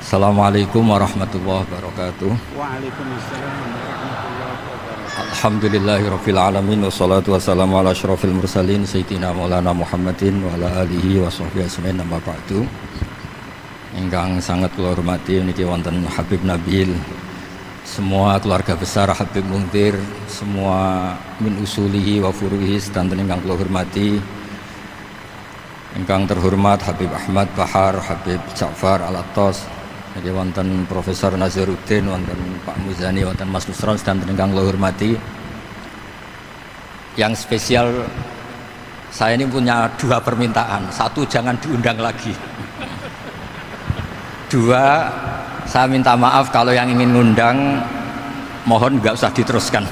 Assalamualaikum warahmatullahi wabarakatuh. Waalaikumsalam warahmatullahi wabarakatuh. Alhamdulillahirabbil alamin wassalatu wassalamu ala asyrofil mursalin sayyidina maulana Muhammadin wa ala alihi wa sahbihi ajmain amma ba'du. Ingkang sangat kula hormati niki wonten Habib Nabil, semua keluarga besar Habib Muntir, semua min usulihi wa furuhi sedanten ingkang kula hormati. Ingkang terhormat Habib Ahmad Bahar, Habib Ja'far Al-Attas, niki wonten Profesor Nazaruddin, wonten Pak Muzani, wonten Mas Nusron sedanten ingkang kula hormati. Yang spesial, saya ini punya dua permintaan. Satu, jangan diundang lagi. Dua, saya minta maaf kalau yang ingin ngundang mohon nggak usah diteruskan.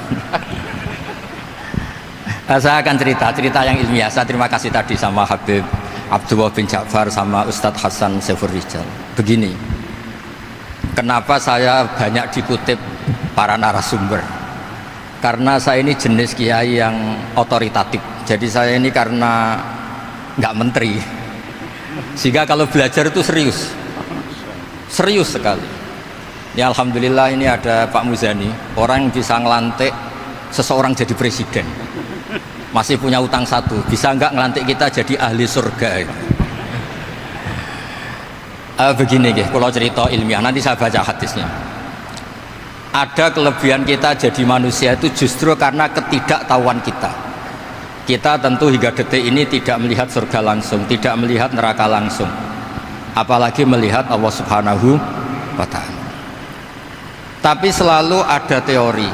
Saya akan cerita yang ilmiah. Saya terima kasih tadi sama Habib Abdullah bin Ja'far sama Ustadz Hasan Saifur Rijal. Begini, kenapa saya banyak dikutip para narasumber? Karena saya ini jenis kiai yang otoritatif. Jadi saya ini karena nggak menteri, sehingga kalau belajar itu serius sekali. Ya alhamdulillah ini ada Pak Muzani, orang yang bisa ngelantik seseorang jadi presiden. Masih punya utang satu, bisa nggak ngelantik kita jadi ahli surga? Begini kalau cerita ilmiah, nanti saya baca hadisnya. Ada kelebihan kita jadi manusia itu justru karena ketidaktahuan kita. Kita tentu hingga detik ini tidak melihat surga langsung, tidak melihat neraka langsung, apalagi melihat Allah Subhanahu wa Ta'ala. Tapi selalu ada teori,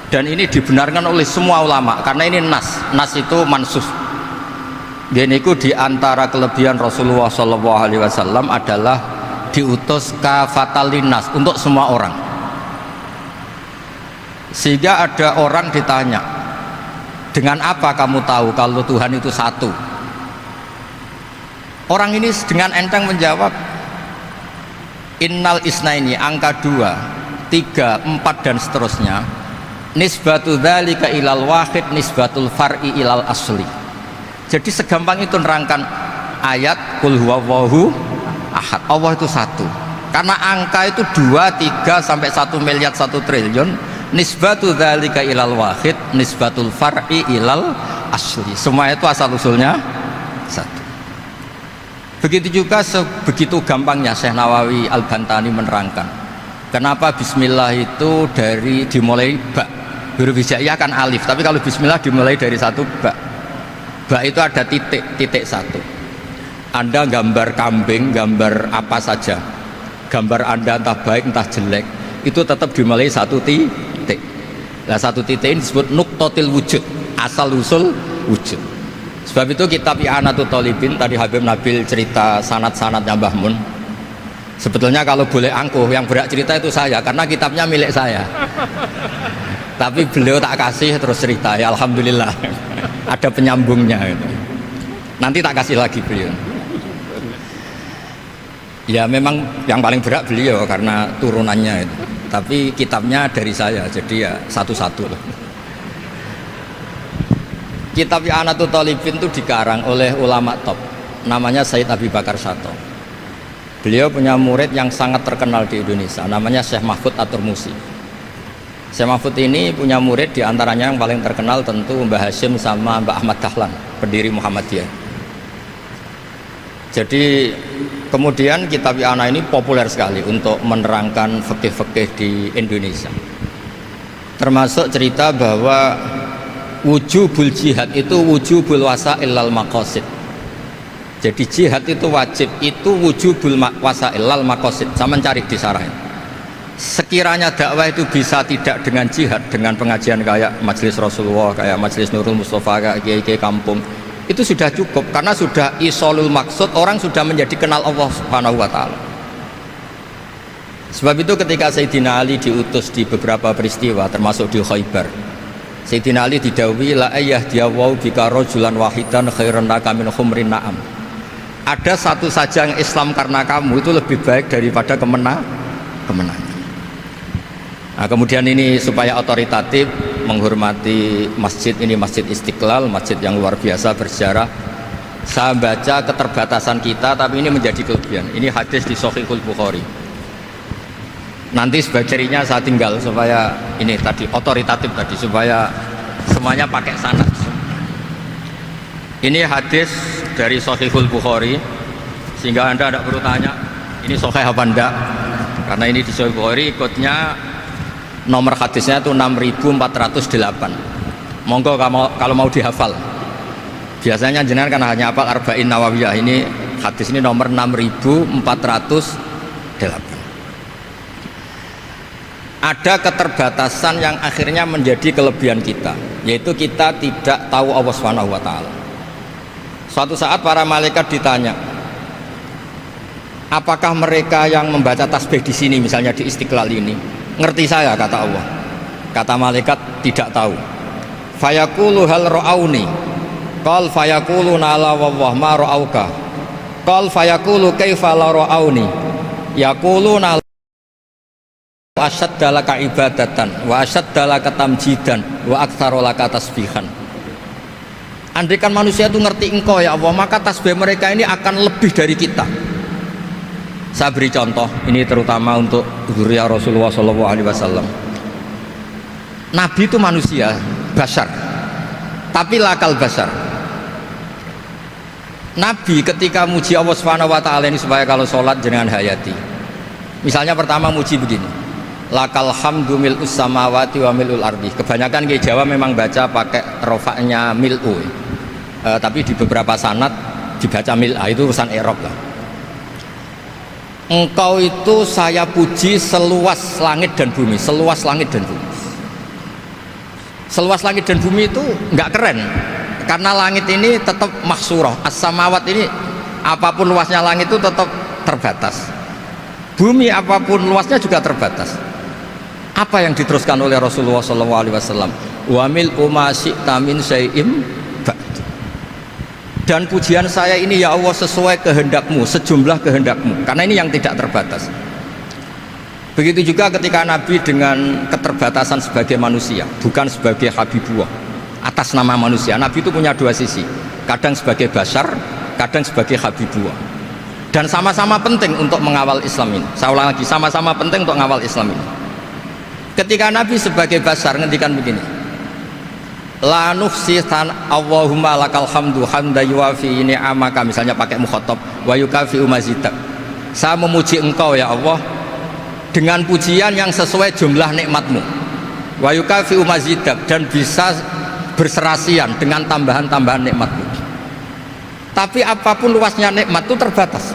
dan ini dibenarkan oleh semua ulama karena ini nas itu mansus. Geniku di antara kelebihan Rasulullah SAW adalah diutus kafatan linnas, untuk semua orang. Sehingga ada orang ditanya, dengan apa kamu tahu kalau Tuhan itu satu? Orang ini dengan enteng menjawab, innal isnaini, angka 2, 3, 4 dan seterusnya, nisbatu dzalika ilal wahid nisbatul far'i ilal asli. Jadi segampang itu nerangkan ayat qul huwallahu ahad, Allah itu satu. Karena angka itu 2, 3 sampai 1 miliar 1 triliun, nisbatu dzalika ilal wahid nisbatul far'i ilal asli. Semua itu asal usulnya satu. Begitu juga begitu gampangnya Syekh Nawawi Al-Bantani menerangkan kenapa bismillah itu dimulai ba. Huruf hijaiyah kan alif, tapi kalau bismillah dimulai dari satu ba. Ba itu ada titik satu. Anda gambar kambing, gambar apa saja, gambar Anda entah baik entah jelek, itu tetap dimulai satu titik. Nah satu titik ini disebut nuqtatil wujud, asal usul wujud. Sebab itu kitab I'anatul Thalibin, tadi Habib Nabil cerita sanad-sanadnya Mbah Mun. Sebetulnya kalau boleh angkuh, yang berhak cerita itu saya, karena kitabnya milik saya. Tapi beliau tak kasih terus cerita, ya alhamdulillah. Ada penyambungnya gitu. Nanti tak kasih lagi beliau. Ya memang yang paling berat beliau karena turunannya itu. Tapi kitabnya dari saya, jadi ya satu-satu loh. Kitab I'anatul Thalibin itu dikarang oleh ulama top, namanya Sayyid Abi Bakar Sato. Beliau punya murid yang sangat terkenal di Indonesia, namanya Syekh Mahfud At-Turmusi. Syekh Mahfud ini punya murid, diantaranya yang paling terkenal tentu Mbah Hashim sama Mbah Ahmad Dahlan, pendiri Muhammadiyah. Jadi kemudian kitab I'anah ini populer sekali untuk menerangkan fikih-fikih di Indonesia. Termasuk cerita bahwa wujubul jihad itu wujubul wasail lal maqasid. Jadi jihad itu wajib, itu wujubul wasail lal maqasid. Sama cari di syarah. Sekiranya dakwah itu bisa tidak dengan jihad, dengan pengajian kayak Majelis Rasulullah, kayak Majelis Nurul Mustafa, kayak kiai-kiai kampung, itu sudah cukup karena sudah isolul maksud, orang sudah menjadi kenal Allah Subhanahu wa Ta'ala. Sebab itu ketika Sayyidina Ali diutus di beberapa peristiwa termasuk di Khaybar, Sayyidina Ali didhawuhi la ayyahdiyawu bika rajulan wahidan khairan laka min khumrin na'am. Ada satu saja yang Islam karena kamu itu lebih baik daripada kemenangan. Nah, kemudian ini supaya otoritatif menghormati masjid ini, Masjid Istiqlal, masjid yang luar biasa bersejarah. Saya baca keterbatasan kita, tapi ini menjadi kelebihan. Ini hadis di Shahihul Bukhari. Nanti sebagai cirinya saya tinggal supaya ini tadi otoritatif tadi, supaya semuanya pakai sanad. Ini hadis dari Shahihul Bukhari, sehingga Anda tidak perlu tanya ini sahih apa enggak, karena ini di Shahihul Bukhari ikutnya nomor hadisnya itu 6408. Monggo kalau mau dihafal. Biasanya jenengan kan hanya hafal Arba'in Nawawiyah. Ini hadis ini nomor 6408. Ada keterbatasan yang akhirnya menjadi kelebihan kita, yaitu kita tidak tahu Allah Subhanahu wa taala. Suatu saat para malaikat ditanya, apakah mereka yang membaca tasbih di sini, misalnya di Istiqlal ini, ngerti saya? Kata Allah. Kata malaikat, tidak tahu. Fayaqulu hal ra'auni, qal fayaqulu la wallah ma ra'auka, qal fayaqulu kaifa la ra'auni, yaquluna asyadda laka ibadatan wa asyadda laka tamjidan wa aktsara laka tasbihan. Andaikan manusia itu ngerti engkau ya Allah, maka tasbih mereka ini akan lebih dari kita. Saya beri contoh, ini terutama untuk dzurriyyah Rasulullah SAW. Nabi itu manusia, bashar, tapi lakal bashar. Nabi ketika muji Allah Subhanahu wa taala ini supaya kalau sholat jangan hayati. Misalnya pertama muji begini, lakal hamdu mil'us samawati wa mil'ul ardi. Kebanyakan di Jawa memang baca pakai rofaknya mil'u, tapi di beberapa sanad dibaca mil'a, itu urusan i'rab lah. Engkau itu saya puji seluas langit dan bumi, seluas langit dan bumi. Seluas langit dan bumi itu nggak keren, karena langit ini tetap mahsurah, as-samawat ini apapun luasnya langit itu tetap terbatas, bumi apapun luasnya juga terbatas. Apa yang diteruskan oleh Rasulullah SAW? Wa mil umasyi'ta min syai'im ba'd. Dan pujian saya ini ya Allah sesuai kehendakmu, sejumlah kehendakmu, karena ini yang tidak terbatas. Begitu juga ketika Nabi dengan keterbatasan sebagai manusia, bukan sebagai Habibullah, atas nama manusia. Nabi itu punya dua sisi, kadang sebagai bashar, kadang sebagai Habibullah, dan sama-sama penting untuk mengawal Islam ini. Saya ulang lagi, sama-sama penting untuk mengawal Islam ini. Ketika Nabi sebagai bashar ngendikan begini, la nuhsi Allahumma lakal hamdu hamda yuwafi ni'amaka, misalnya pakai mukhatab, wa yukafi umazidak. Saya memuji engkau ya Allah dengan pujian yang sesuai jumlah nikmatmu, wa yukafi umazidak, dan bisa berserasian dengan tambahan-tambahan nikmatmu. Tapi apapun luasnya nikmat itu terbatas,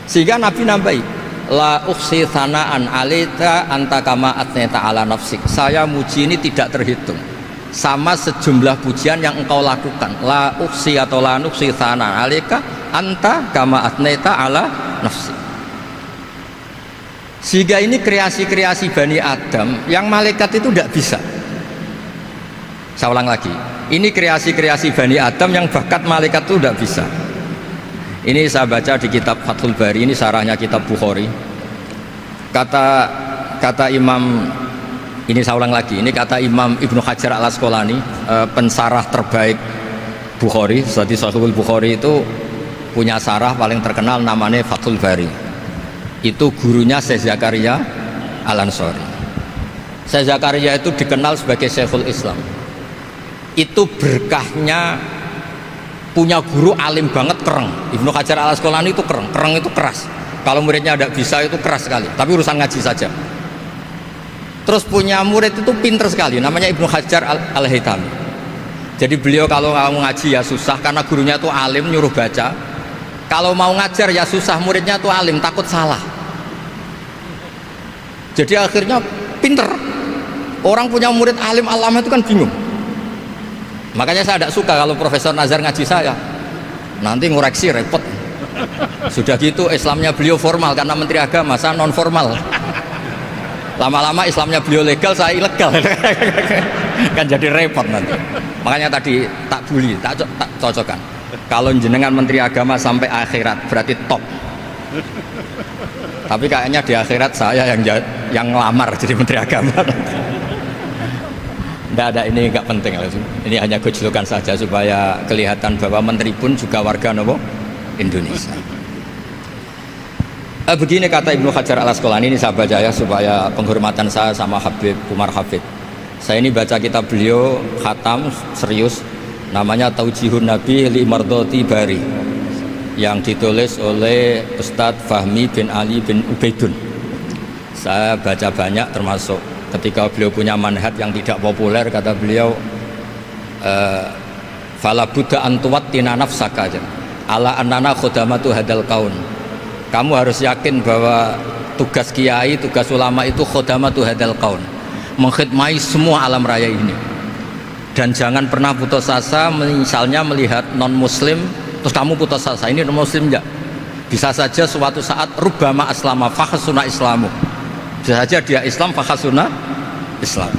sehingga Nabi nambahi, la ukhsi thana'an alita anta kama atneta ala nafsik. Saya muji ini tidak terhitung, sama sejumlah pujian yang engkau lakukan. La ukhsi atau la nukhsi thana'an alika anta kama atneta ala nafsik. Sehingga ini kreasi-kreasi Bani Adam yang malaikat itu tidak bisa. Saya ulang lagi, ini kreasi-kreasi Bani Adam yang bakat malaikat itu tidak bisa. Ini saya baca di kitab Fathul Bari, ini sarahnya kitab Bukhari. Kata Imam, ini saya ulang lagi, ini kata Imam Ibnu Hajar al-Asqalani, pensarah terbaik Bukhari. Jadi Sahihul Bukhari itu punya sarah paling terkenal namanya Fathul Bari. Itu gurunya Syekh Zakaria Al-Ansari. Syekh Zakaria itu dikenal sebagai Syekhul Islam. Itu berkahnya punya guru alim banget, kereng. Ibnu Hajar al-Asqalani itu kereng itu keras. Kalau muridnya tidak bisa itu keras sekali, tapi urusan ngaji saja. Terus punya murid itu pinter sekali, namanya Ibnu Hajar al-Haytami. Jadi beliau kalau mau ngaji ya susah, karena gurunya itu alim, nyuruh baca. Kalau mau ngajar ya susah, muridnya itu alim, takut salah. Jadi akhirnya pinter. Orang punya murid alim alama itu kan bingung. Makanya saya tidak suka kalau Profesor Nazar ngaji saya, nanti ngoreksi repot. Sudah gitu Islamnya beliau formal karena Menteri Agama, saya non formal. Lama-lama Islamnya beliau legal, saya ilegal. Kan jadi repot nanti. Makanya tadi tak bully, tak cocokkan. Kalau jenengan Menteri Agama sampai akhirat berarti top. Tapi kayaknya di akhirat saya yang ngelamar jadi Menteri Agama. Ada ini nggak penting. Ini hanya gejolokan saja supaya kelihatan bahwa menteri pun juga warga nopo Indonesia. Begini kata Ibnu Hajar Al Asqalani, ini saya baca ya supaya penghormatan saya sama Habib Umar Hafid. Saya ini baca kitab beliau khatam serius, namanya Taujihun Nabi li Mardhati Bari, yang ditulis oleh Ustadz Fahmi bin Ali bin Ubaidun. Saya baca banyak, termasuk ketika beliau punya manhaj yang tidak populer, kata beliau fala budda antuwattina nafsaka ala annana khudamatu hadal kaun. Kamu harus yakin bahwa tugas kiai, tugas ulama itu khudamatu hadal kaun, mengkhidmati semua alam raya ini. Dan jangan pernah putus asa, misalnya melihat non muslim terus kamu putus asa, ini non muslim enggak, bisa saja suatu saat rubbama aslama fakhasuna islamu, bisa saja dia Islam fakhasuna Islam.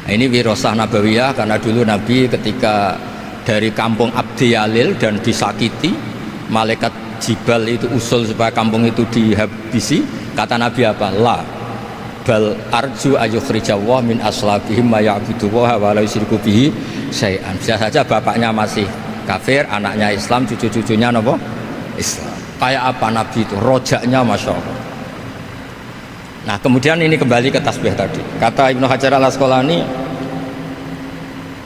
Nah, ini wirasah nabawiyah, karena dulu Nabi ketika dari kampung Abdi Yalil dan disakiti, malaikat Jibal itu usul supaya kampung itu dihabisi, kata Nabi apa? La bal arju ayukhrijawah min aslabihim ma ya'budu wa la yusyriku bihi syai'an. Bisa saja bapaknya masih kafir, anaknya Islam, cucu-cucunya nopo Islam. Kayak apa Nabi itu? Rojaknya Masya Allah. Nah kemudian ini kembali ke tasbih tadi. Kata Ibnu Hajar Al Asqalani,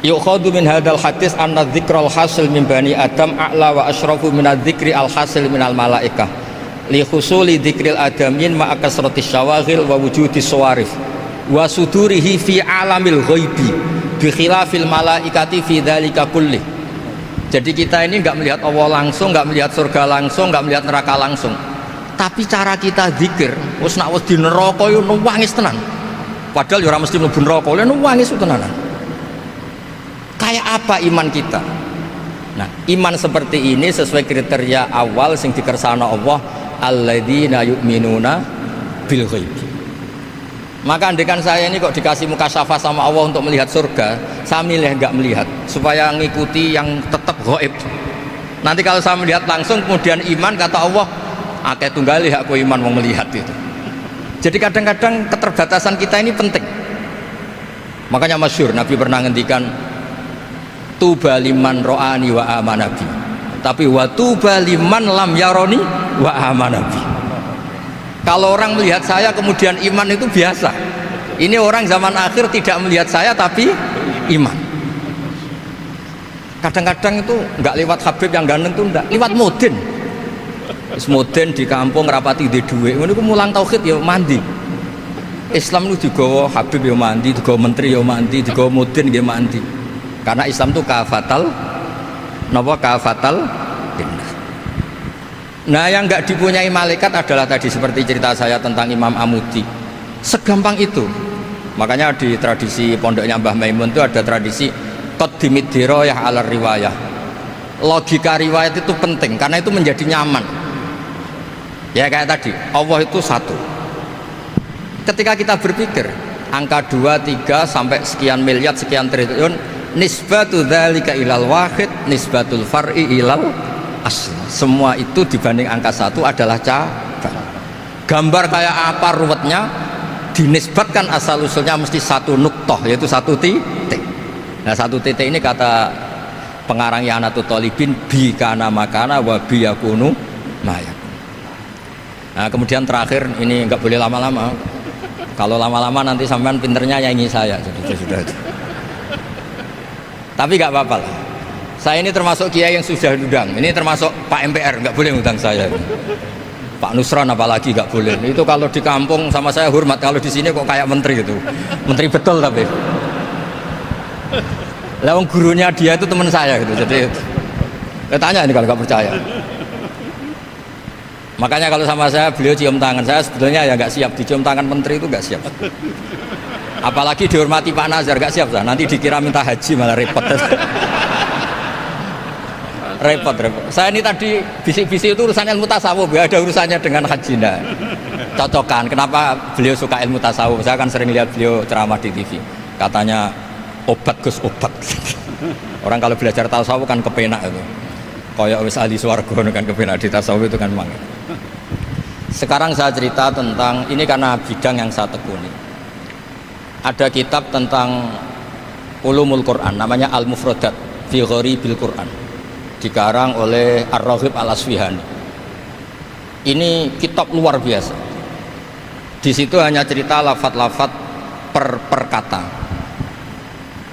yukhadu min hadal hadis anna dzikral hasil min bani adam a'la wa asyrafu min adzikri al hasil min al malaikah li husuli dzikril adamin ma kasratis syawaghil wa wujudis sawarif wa sudurihi fi alamil ghaibi bi khilafil malaikati fi dzalika kulli. Jadi kita ini enggak melihat Allah langsung, enggak melihat surga langsung, enggak melihat neraka langsung, tapi cara kita zikir wis nak wis di neraka yo nuwangis tenan, padahal yo ora mesti mlebu neraka, lha nuwangis tenanan. Kayak apa iman kita? Nah, iman seperti ini sesuai kriteria awal sing dikersana Allah, alladzina yu'minuna bil ghaibi. Maka andekan saya ini kok dikasih mukasyafah sama Allah untuk melihat surga, saya milih enggak melihat supaya ngikuti yang tetap gaib. Nanti kalau saya melihat langsung kemudian iman, kata Allah, akeh tunggali aku iman mau melihat itu. Jadi kadang-kadang keterbatasan kita ini penting. Makanya masyhur Nabi pernah ngendikan, tuba liman ro'ani wa amanabi, tapi wa tuba liman lam yaroni wa amanabi. Kalau orang melihat saya kemudian iman itu biasa. Ini orang zaman akhir tidak melihat saya tapi iman. Kadang-kadang itu nggak lewat Habib yang ganteng itu, enggak lewat Mudin. Mudin di kampung rapati di duit, ini aku mulang tauhid ya mandi. Islam itu digawa Habib ya mandi, digawa menteri ya mandi, digawa Mudin ya mandi. Karena Islam itu kafatal napa kafatal dinnas. Nah yang nggak dipunyai malaikat adalah tadi seperti cerita saya tentang Imam Amudi, segampang itu. Makanya di tradisi pondoknya Mbah Maimun itu ada tradisi qaddimid dirayah ala riwayah. Logika riwayat itu penting karena itu menjadi nyaman. Ya kayak tadi, Allah itu satu. Ketika kita berpikir angka 2, 3 sampai sekian miliar, sekian triliun, nisbatu dzalika ilal wahid, nisbatul far'i ilal asl. Semua itu dibanding angka 1 adalah cabang. Gambar kayak apa ruwetnya, dinisbatkan asal usulnya mesti satu nuktoh, yaitu satu titik. Nah satu titik ini kata pengarang Yanatul Thalibin, bi kana makana wa bi yakunu mayak. Nah kemudian terakhir ini nggak boleh lama-lama. Kalau lama-lama nanti sampean pinternya nyanyi saya. Sudah. Tapi nggak apa-apa lah. Saya ini termasuk kiai yang sudah diundang. Ini termasuk Pak MPR, nggak boleh undang saya. Pak Nusron apalagi nggak boleh. Itu kalau di kampung sama saya hormat. Kalau di sini kok kayak menteri gitu. Menteri betul tapi. Lawang gurunya dia itu teman saya gitu. Jadi tanya ini kalau nggak percaya. Makanya kalau sama saya beliau cium tangan, saya sebetulnya ya nggak siap dicium tangan menteri, itu nggak siap. Apalagi dihormati Pak Nazar, nggak siap lah. Nanti dikira minta haji malah repot. repot. Saya ini tadi bisik-bisik itu urusan ilmu tasawuf, ya ada urusannya dengan haji. Nah, cocokan. Kenapa beliau suka ilmu tasawuf? Saya kan sering lihat beliau ceramah di TV. Katanya obat Gus obat. Orang kalau belajar tasawuf kan kepenak itu. Kayak wis ahli swarga kan kepenak di tasawuf itu kan memang. Sekarang saya cerita tentang ini karena bidang yang saya tekuni. Ada kitab tentang Ulumul Quran, namanya Al-Mufradat fi Gharibil Quran, dikarang oleh Ar-Raghib Al-Asfihani. Ini kitab luar biasa. Di situ hanya cerita lafat-lafat per kata.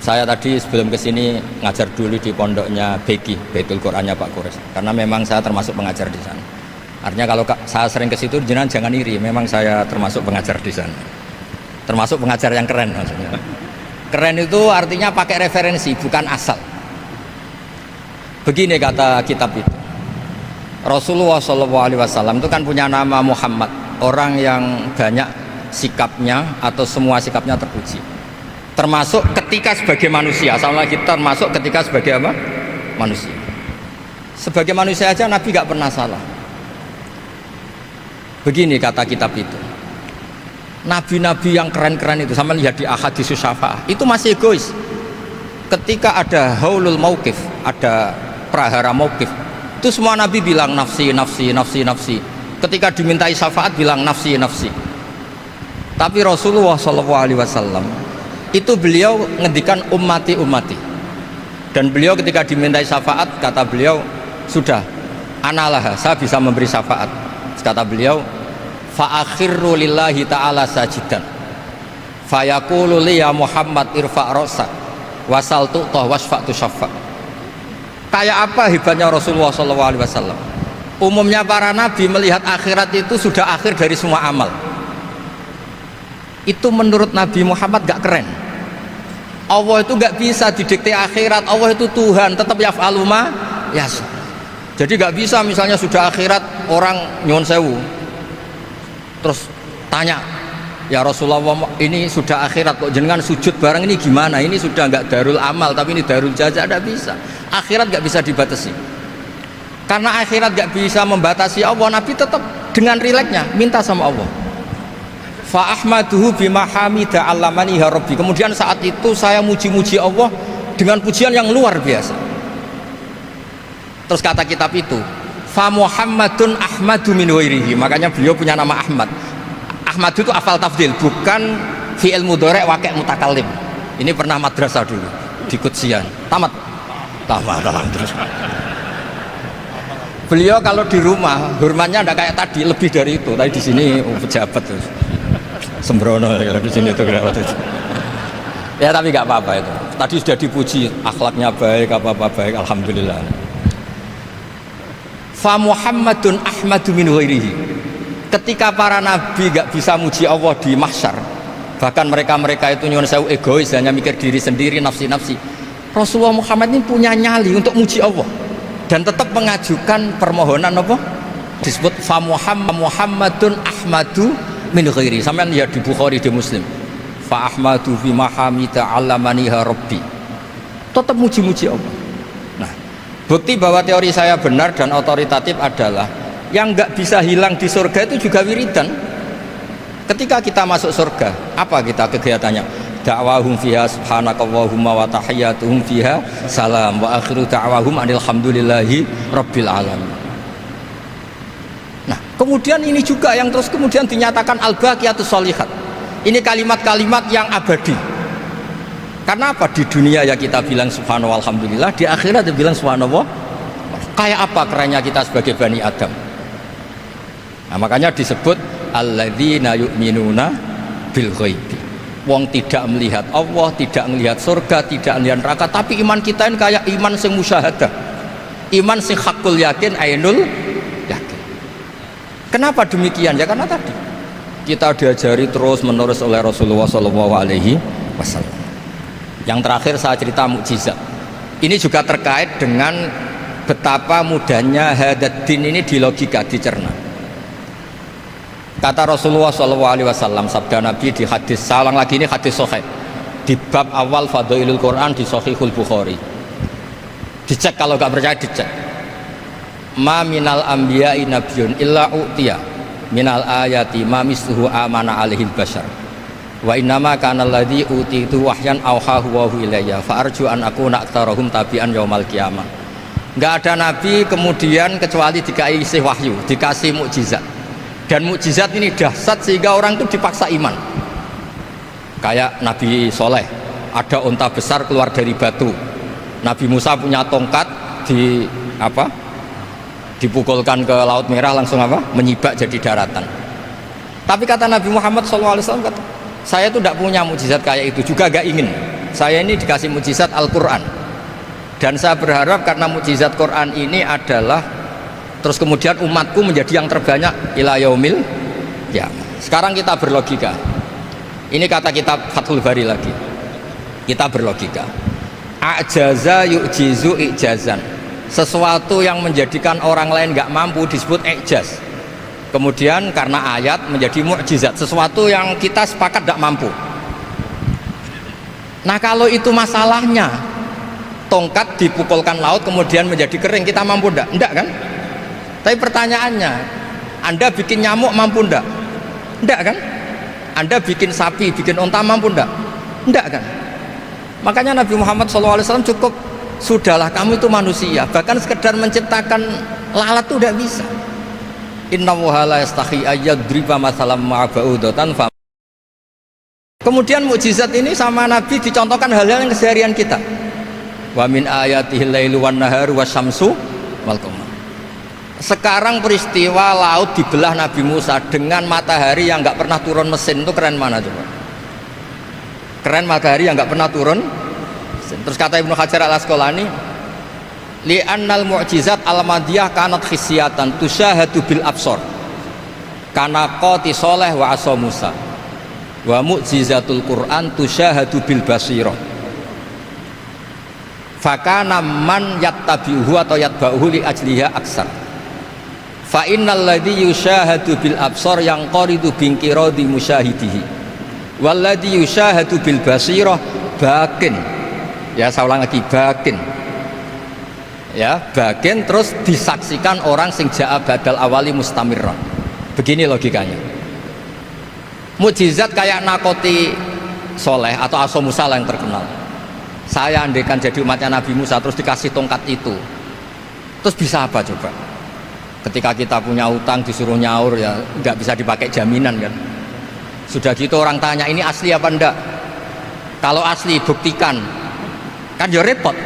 Saya tadi sebelum kesini ngajar dulu di pondoknya Beki, Baitul Qurannya Pak Kures, karena memang saya termasuk pengajar di sana. Artinya kalau saya sering ke situ, jangan iri, memang saya termasuk pengajar di sana. Termasuk pengajar yang keren maksudnya. Keren itu artinya pakai referensi, bukan asal. Begini kata kitab itu. Rasulullah SAW itu kan punya nama Muhammad, orang yang banyak sikapnya atau semua sikapnya terpuji. Termasuk ketika sebagai manusia, sama kita termasuk ketika sebagai apa? Manusia. Sebagai manusia aja Nabi gak pernah salah. Begini kata kitab itu. Nabi-nabi yang keren-keren itu, sama lihat di Ahaditsus Syafa'ah, itu masih egois. Ketika ada haulul mauqif, ada prahara mauqif, itu semua Nabi bilang nafsi, nafsi, nafsi, nafsi. Ketika dimintai syafaat bilang nafsi, nafsi. Tapi Rasulullah SAW itu beliau ngendikan ummati, ummati. Dan beliau ketika dimintai syafaat kata beliau, sudah, analah, saya bisa memberi syafaat. Kata beliau, fa'akhirru lillahi ta'ala sajidan fayaqulu li ya Muhammad irfa' ra'sak wasal tu'tah wasfa'tu syafa'. Kayak apa hebatnya Rasulullah SAW? Umumnya para nabi melihat akhirat itu sudah akhir dari semua amal. Itu menurut Nabi Muhammad gak keren. Allah itu gak bisa didikte akhirat. Allah itu Tuhan, tetap yaf'alu ma yasha. Jadi gak bisa misalnya sudah akhirat orang nyuwun sewu terus tanya, ya Rasulullah ini sudah akhirat kok jenengan sujud bareng ini gimana? Ini sudah nggak darul amal tapi ini darul jaza. Tidak bisa. Akhirat nggak bisa dibatasi. Karena akhirat nggak bisa membatasi Allah, Nabi tetap dengan rileksnya minta sama Allah. Fa ahmaduhu bima hamida 'allamani ya rabbi. Kemudian saat itu saya muji-muji Allah dengan pujian yang luar biasa. Terus kata kitab itu, fa Muhammadun Ahmadu min ghairihi. Makanya beliau punya nama Ahmad. Ahmad itu afal tafdil, bukan fi'il mudhari' waqi' mutakallim. Ini pernah madrasah dulu di Kutsian. Tamat terus. Beliau kalau di rumah hormatnya tidak kayak tadi, lebih dari itu. Tadi di sini pejabat terus. Sembrono kalau di sini itu kenapa itu. Ya tapi nggak apa-apa itu. Tadi sudah dipuji, akhlaknya baik, apa-apa baik, alhamdulillah. Fa Muhammadun Ahmadu min ghairihi. Ketika para nabi gak bisa muji Allah di mahsyar, bahkan mereka itu nyuwun sewu egois, hanya mikir diri sendiri, nafsi-nafsi. Rasulullah Muhammad ini punya nyali untuk muji Allah dan tetap mengajukan permohonan apa? Disebut fa Muhammadun Ahmadu min ghairihi. Sampeyan lihat di Bukhari, di Muslim. Fa Ahmadu fi mahamida 'allamani rabbi. Tetap muji-muji Allah. Bukti bahwa teori saya benar dan otoritatif adalah yang nggak bisa hilang di surga itu juga wiridan. Ketika kita masuk surga, apa kita kegiatannya? Da'wahum fiha subhanakallahumma wa tahiyyatuhum fiha salam wa akhiru da'wahum alhamdulillahi rabbil alamin. Nah, kemudian ini juga yang terus kemudian dinyatakan al-baqiyatus sholihat. Ini kalimat-kalimat yang abadi. Karena apa? Di dunia ya kita bilang subhanallah alhamdulillah, di akhirat dia bilang subhanallah. Kayak apa kerennya kita sebagai Bani Adam. Nah, makanya disebut alladzina yu'minuna bil ghaibi. Wong tidak melihat Allah, tidak melihat surga, tidak melihat neraka, tapi iman kita ini kayak iman sing musyahadah. Iman sing hakul yakin, ainul yakin. Kenapa demikian? Ya karena tadi kita diajari terus menerus oleh Rasulullah SAW. Yang terakhir saya cerita mukjizat. Ini juga terkait dengan betapa mudahnya hadaddin ini di logika, dicerna. Kata Rasulullah SAW, sabda Nabi di hadis, saya ulang lagi ini hadis sahih di bab awal Fadailul Quran di Sahihul Bukhari. Dicek, kalau gak percaya dicek. Ma minal anbiya'i nabiyyun illa u'tiya minal ayati ma misluhu amana alaihil bashar. Wa innama kana alladzi utitu wahyan auhahu wa ilayya fa arju an akuna aktsarahum tabi'an yaumal qiyamah. Enggak ada nabi kemudian kecuali dikasih wahyu, dikasih mukjizat. Dan mukjizat ini dahsyat sehingga orang itu dipaksa iman. Kayak Nabi Soleh ada unta besar keluar dari batu. Nabi Musa punya tongkat dipukulkan ke Laut Merah langsung menyibak jadi daratan. Tapi kata Nabi Muhammad SAW, kata, saya tuh tidak punya mukjizat kayak itu, juga gak ingin. Saya ini dikasih mukjizat Al-Quran, dan saya berharap karena mukjizat Quran ini adalah terus kemudian umatku menjadi yang terbanyak ila yaumil qiyamah. Sekarang kita berlogika, ini kata kitab Fathul Bari lagi, kita berlogika, a'jaza yu'jizu i'jazan, sesuatu yang menjadikan orang lain gak mampu disebut i'jaz, kemudian karena ayat menjadi mukjizat, sesuatu yang kita sepakat gak mampu. Nah kalau itu masalahnya, tongkat dipukulkan laut kemudian menjadi kering, kita mampu enggak? Enggak kan? Tapi pertanyaannya, Anda bikin nyamuk mampu enggak? Enggak kan? Anda bikin sapi, bikin unta mampu enggak? Enggak kan? Makanya Nabi Muhammad SAW cukup, sudahlah kamu itu manusia, bahkan sekedar menciptakan lalat itu enggak bisa. Inna Allaha la yastahi ayyadriba mathalam ma'ba'udatan. Kemudian mukjizat ini sama Nabi dicontohkan hal-hal yang keseharian kita. Wa min ayatihil lailu wan naharu wasyamsu wal qamar. Sekarang peristiwa laut dibelah Nabi Musa dengan matahari yang nggak pernah turun mesin, itu keren mana coba? Keren matahari yang nggak pernah turun mesin. Terus kata Ibnu Hajar Al Asqalani, li'annal mu'jizat al-madiyah kanat khisyatan tusyahadu bil absor kana qati soleh wa asa Musa wa mu'jizatul Quran tusyahadu bil basirah fakana man yattabi'uhu atau yatba'uhu li ajliha aksar fa innal ladzi yusyahadu bil absor yang qaridu bingkiradi musyahidihi wal ladzi yusyahadu bil basirah bakin, ya saya ulang lagi, bakin, ya bagian terus disaksikan orang sing ja'a badal awali mustamirran. Begini logikanya, mukjizat kayak nakoti soleh atau aso Musa yang terkenal, saya andaikan jadi umatnya Nabi Musa terus dikasih tongkat itu, terus bisa apa coba? Ketika kita punya utang disuruh nyaur, ya nggak bisa dipakai jaminan kan. Sudah gitu orang tanya ini asli apa enggak, kalau asli buktikan, kan ya repot.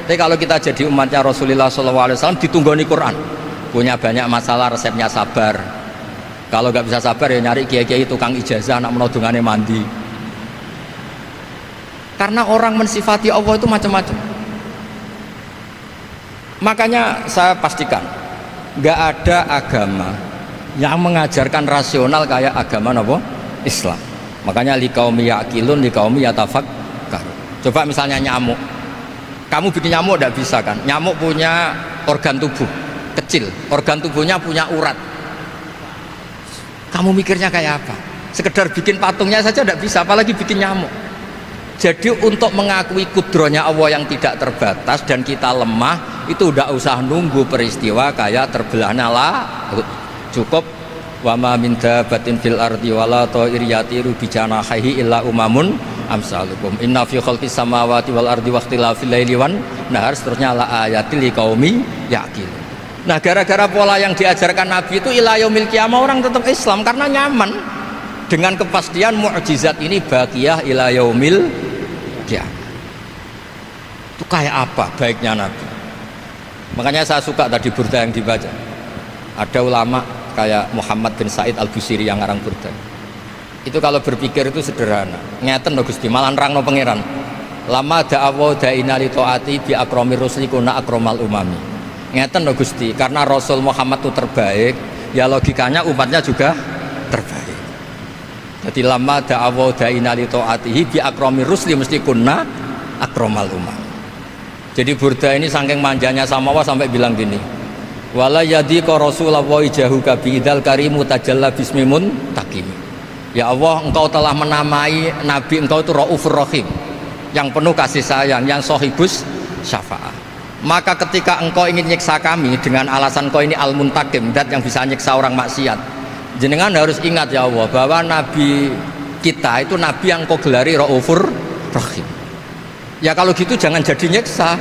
Tapi kalau kita jadi umatnya Rasulullah SAW ditunggoni Quran, punya banyak masalah resepnya sabar. Kalau nggak bisa sabar ya nyari kiai-kiai tukang ijazah nak menodungannya mandi. Karena orang mensifati Allah itu macam-macam. Makanya saya pastikan nggak ada agama yang mengajarkan rasional kayak agama apa? Islam. Makanya liqaumi yaqilun liqaumi yatafakkarun. Coba misalnya nyamuk. Kamu bikin nyamuk tidak bisa kan? Nyamuk punya organ tubuh kecil, organ tubuhnya punya urat. Kamu mikirnya kayak apa? Sekedar bikin patungnya saja tidak bisa, apalagi bikin nyamuk. Jadi untuk mengakui kudronya Allah yang tidak terbatas dan kita lemah, itu tidak usah nunggu peristiwa kayak terbelahnya laut. Cukup wa ma min dabatin fil ardi wala ta'ir yatiru bi janahihi illa umamun amsalukum inna fi khalqis samawati wal ardi waqtilafil laili wan nahar, seterusnya la ayatil liqaumi yaqilun. Nah gara-gara pola yang diajarkan Nabi itu ila yaumil qiyamah orang tetap Islam karena nyaman dengan kepastian mukjizat ini baqiyah ila yaumil qiyamah. Itu kayak apa baiknya Nabi. Makanya saya suka tadi burda yang dibaca, ada ulama kayak Muhammad bin Said Al-Busiri yang ngarang burda. Itu kalau berpikir itu sederhana, ngeten lho Gusti, malah nerangno pangeran. Lama da'awa da'ina li ta'ati bi akramir rusli kuna akramal umami. Ngeten lho Gusti, karena Rasul Muhammad itu terbaik, ya logikanya umatnya juga terbaik. Jadi lama da'awa da'ina li ta'atihi bi akramir rusli mesti kuna akramal umami. Jadi burda ini saking manjanya sama Allah sampai bilang gini, wala yadhiqa Rasulullah jahuka bi idzal karimu tajalla bismimun takimi. Ya Allah, engkau telah menamai Nabi engkau itu Raufur Rahim, yang penuh kasih sayang, yang sohibus syafa'ah. Maka ketika engkau ingin nyiksa kami dengan alasan engkau ini al-muntakim, dat yang bisa nyiksa orang maksiat, jenengan harus ingat ya Allah bahwa Nabi kita itu Nabi yang engkau gelari Raufur Rahim. Ya kalau gitu jangan jadi nyiksa.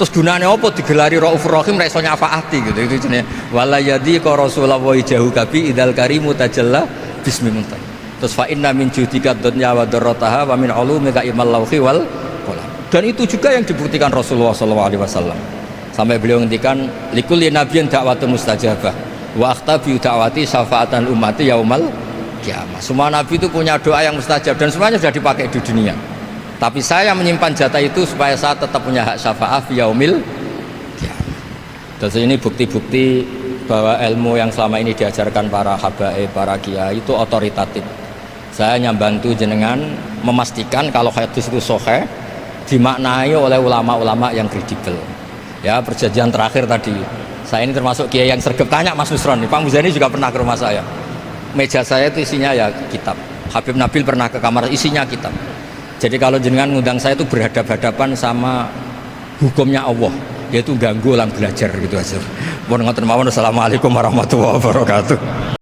Terus gunanya apa digelari Raufur Rahim ra iso nyafaati gitu. Itu jenenge wala yadhiqa Rasulullah jahuka bi idzal karimu tajalla bismillah. Terus fa inna min judika dunya wa darrataha wa min ulumika ilmal lauhi wal qalam. Dan itu juga yang dibuktikan Rasulullah SAW. Sampai beliau ngendikan likulli nabiyyin da'watun mustajabah wa akhtabi da'wati syafaatan ummati yaumal kiamah. Semua nabi itu punya doa yang mustajab dan semuanya sudah dipakai di dunia. Tapi saya menyimpan jatah itu supaya saya tetap punya hak syafaat fi yaumil kiamah. Terus ini bukti-bukti bahwa ilmu yang selama ini diajarkan para habaib, para kiai itu otoritatif. Saya hanya bantu jenengan memastikan kalau hadis itu sahih dimaknai oleh ulama-ulama yang kredibel. Ya, perjanjian terakhir tadi, saya ini termasuk kiai yang sregep. Tanya Mas Nusron, Pak Muzani juga pernah ke rumah saya. Meja saya itu isinya ya kitab. Habib Nabil pernah ke kamar, isinya kitab. Jadi kalau jenengan ngundang saya itu berhadap-hadapan sama hukumnya Allah, yaitu ganggu orang belajar gitu aja. Mohon ngoten mawon. Assalamualaikum warahmatullahi wabarakatuh.